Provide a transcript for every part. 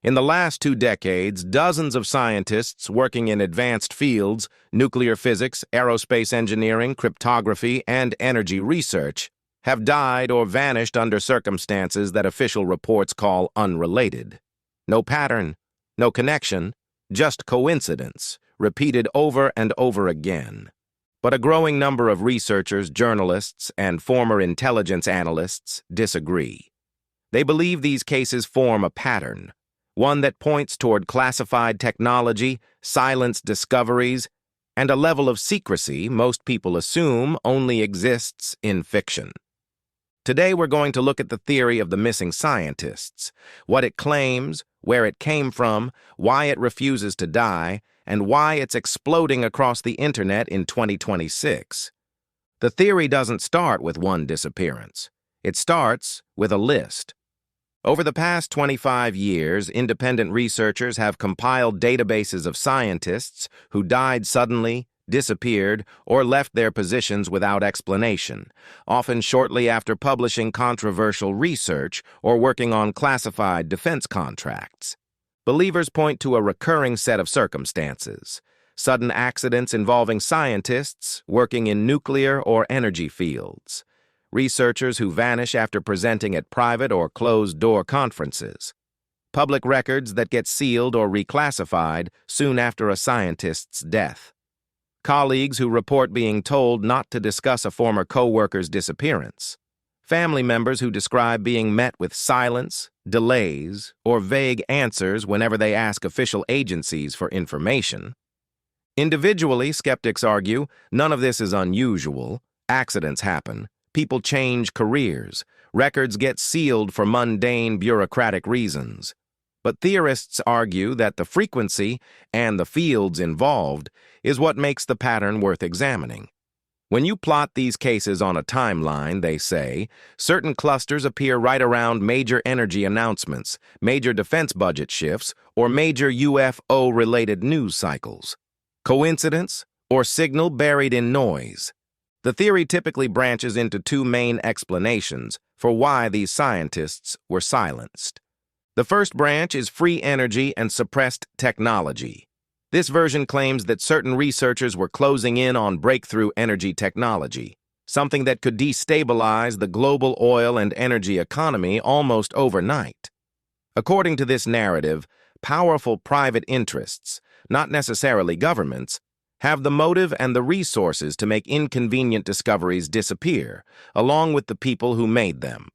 In the last 2 decades, dozens of scientists working in advanced fields, nuclear physics, aerospace engineering, cryptography, and energy research, have died or vanished under circumstances that official reports call unrelated. No pattern, no connection, just coincidence, repeated over and over again. But a growing number of researchers, journalists, and former intelligence analysts disagree. They believe these cases form a pattern, one that points toward classified technology, silenced discoveries, and a level of secrecy most people assume only exists in fiction. Today we're going to look at the theory of the missing scientists, what it claims, where it came from, why it refuses to die, and why it's exploding across the internet in 2026. The theory doesn't start with one disappearance. It starts with a list. Over the past 25 years, independent researchers have compiled databases of scientists who died suddenly, disappeared, or left their positions without explanation, often shortly after publishing controversial research or working on classified defense contracts. Believers point to a recurring set of circumstances: sudden accidents involving scientists working in nuclear or energy fields, researchers who vanish after presenting at private or closed-door conferences, public records that get sealed or reclassified soon after a scientist's death, colleagues who report being told not to discuss a former co-worker's disappearance, family members who describe being met with silence, delays, or vague answers whenever they ask official agencies for information. Individually, skeptics argue, none of this is unusual. Accidents happen. People change careers. Records get sealed for mundane bureaucratic reasons. But theorists argue that the frequency and the fields involved is what makes the pattern worth examining. When you plot these cases on a timeline, they say, certain clusters appear right around major energy announcements, major defense budget shifts, or major UFO-related news cycles. Coincidence or signal buried in noise? The theory typically branches into 2 main explanations for why these scientists were silenced. The first branch is free energy and suppressed technology. This version claims that certain researchers were closing in on breakthrough energy technology, something that could destabilize the global oil and energy economy almost overnight. According to this narrative, powerful private interests, not necessarily governments, have the motive and the resources to make inconvenient discoveries disappear, along with the people who made them.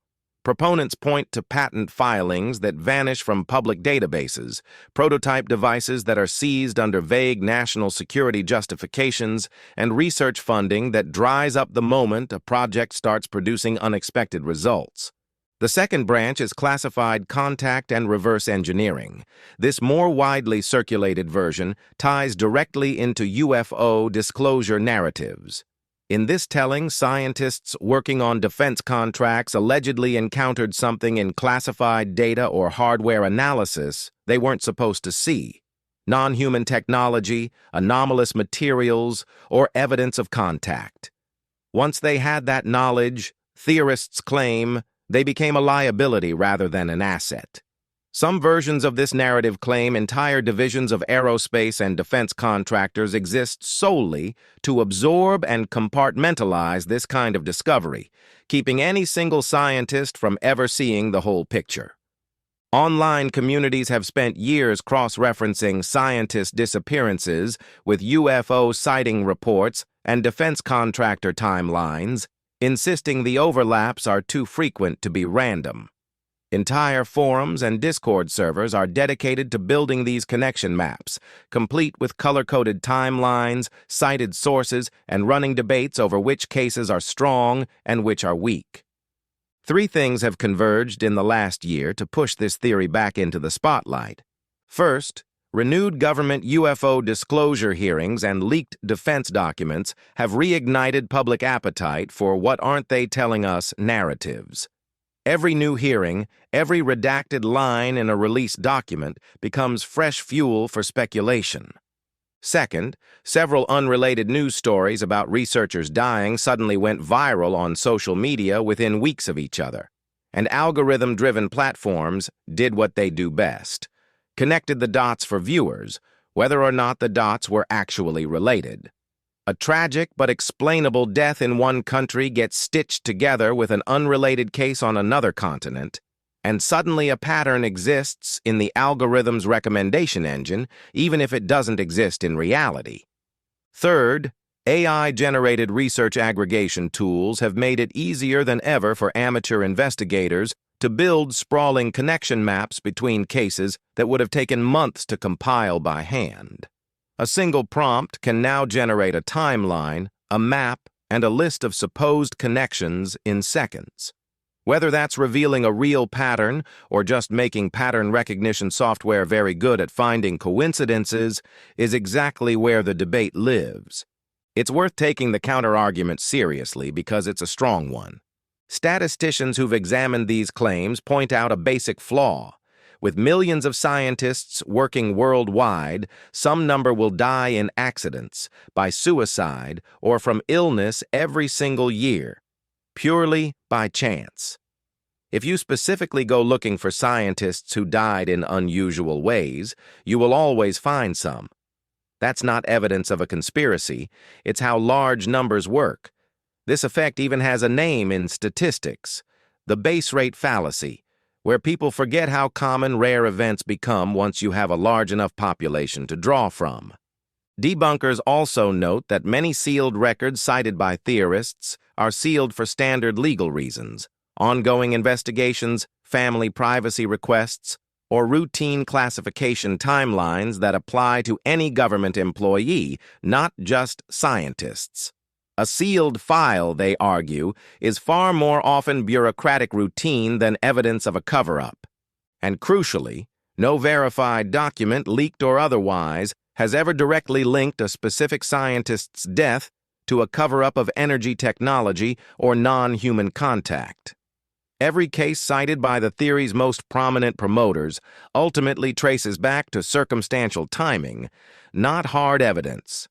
Proponents point to patent filings that vanish from public databases, prototype devices that are seized under vague national security justifications, and research funding that dries up the moment a project starts producing unexpected results. The second branch is classified contact and reverse engineering. This more widely circulated version ties directly into UFO disclosure narratives. In this telling, scientists working on defense contracts allegedly encountered something in classified data or hardware analysis they weren't supposed to see: non-human technology, anomalous materials, or evidence of contact. Once they had that knowledge, theorists claim, they became a liability rather than an asset. Some versions of this narrative claim entire divisions of aerospace and defense contractors exist solely to absorb and compartmentalize this kind of discovery, keeping any single scientist from ever seeing the whole picture. Online communities have spent years cross-referencing scientist disappearances with UFO sighting reports and defense contractor timelines, insisting the overlaps are too frequent to be random. Entire forums and Discord servers are dedicated to building these connection maps, complete with color-coded timelines, cited sources, and running debates over which cases are strong and which are weak. 3 things have converged in the last year to push this theory back into the spotlight. First, renewed government UFO disclosure hearings and leaked defense documents have reignited public appetite for what aren't they telling us narratives. Every new hearing, every redacted line in a released document becomes fresh fuel for speculation. Second, several unrelated news stories about researchers dying suddenly went viral on social media within weeks of each other, and algorithm-driven platforms did what they do best: connected the dots for viewers, whether or not the dots were actually related. A tragic but explainable death in one country gets stitched together with an unrelated case on another continent, and suddenly a pattern exists in the algorithm's recommendation engine, even if it doesn't exist in reality. Third, AI-generated research aggregation tools have made it easier than ever for amateur investigators to build sprawling connection maps between cases that would have taken months to compile by hand. A single prompt can now generate a timeline, a map, and a list of supposed connections in seconds. Whether that's revealing a real pattern or just making pattern recognition software very good at finding coincidences is exactly where the debate lives. It's worth taking the counter-argument seriously because it's a strong one. Statisticians who've examined these claims point out a basic flaw. With millions of scientists working worldwide, some number will die in accidents, by suicide, or from illness every single year, purely by chance. If you specifically go looking for scientists who died in unusual ways, you will always find some. That's not evidence of a conspiracy, it's how large numbers work. This effect even has a name in statistics, the base rate fallacy, where people forget how common rare events become once you have a large enough population to draw from. Debunkers also note that many sealed records cited by theorists are sealed for standard legal reasons, ongoing investigations, family privacy requests, or routine classification timelines that apply to any government employee, not just scientists. A sealed file, they argue, is far more often bureaucratic routine than evidence of a cover-up. And crucially, no verified document, leaked or otherwise, has ever directly linked a specific scientist's death to a cover-up of energy technology or non-human contact. Every case cited by the theory's most prominent promoters ultimately traces back to circumstantial timing, not hard evidence.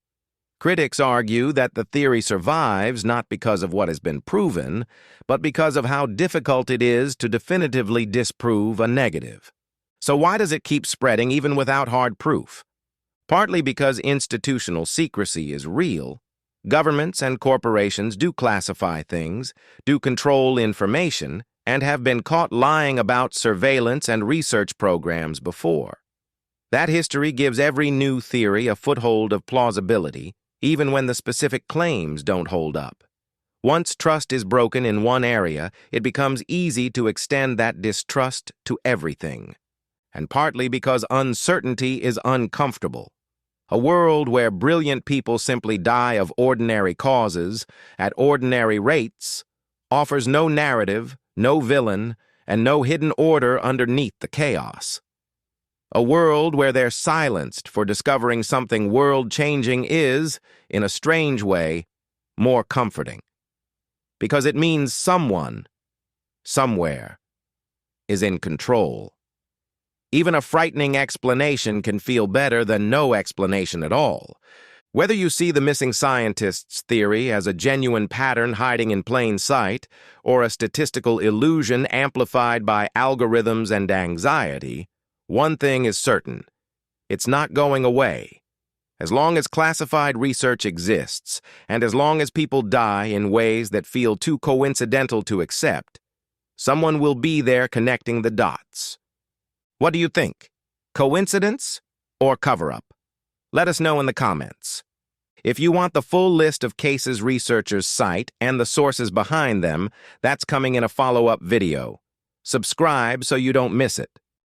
Critics argue that the theory survives not because of what has been proven, but because of how difficult it is to definitively disprove a negative. So why does it keep spreading even without hard proof? Partly because institutional secrecy is real. Governments and corporations do classify things, do control information, and have been caught lying about surveillance and research programs before. That history gives every new theory a foothold of plausibility, even when the specific claims don't hold up. Once trust is broken in one area, it becomes easy to extend that distrust to everything. And partly because uncertainty is uncomfortable. A world where brilliant people simply die of ordinary causes, at ordinary rates, offers no narrative, no villain, and no hidden order underneath the chaos. A world where they're silenced for discovering something world-changing is, in a strange way, more comforting. Because it means someone, somewhere, is in control. Even a frightening explanation can feel better than no explanation at all. Whether you see the missing scientists theory as a genuine pattern hiding in plain sight, or a statistical illusion amplified by algorithms and anxiety, one thing is certain. It's not going away. As long as classified research exists, and as long as people die in ways that feel too coincidental to accept, someone will be there connecting the dots. What do you think? Coincidence or cover-up? Let us know in the comments. If you want the full list of cases researchers cite and the sources behind them, that's coming in a follow-up video. Subscribe so you don't miss it.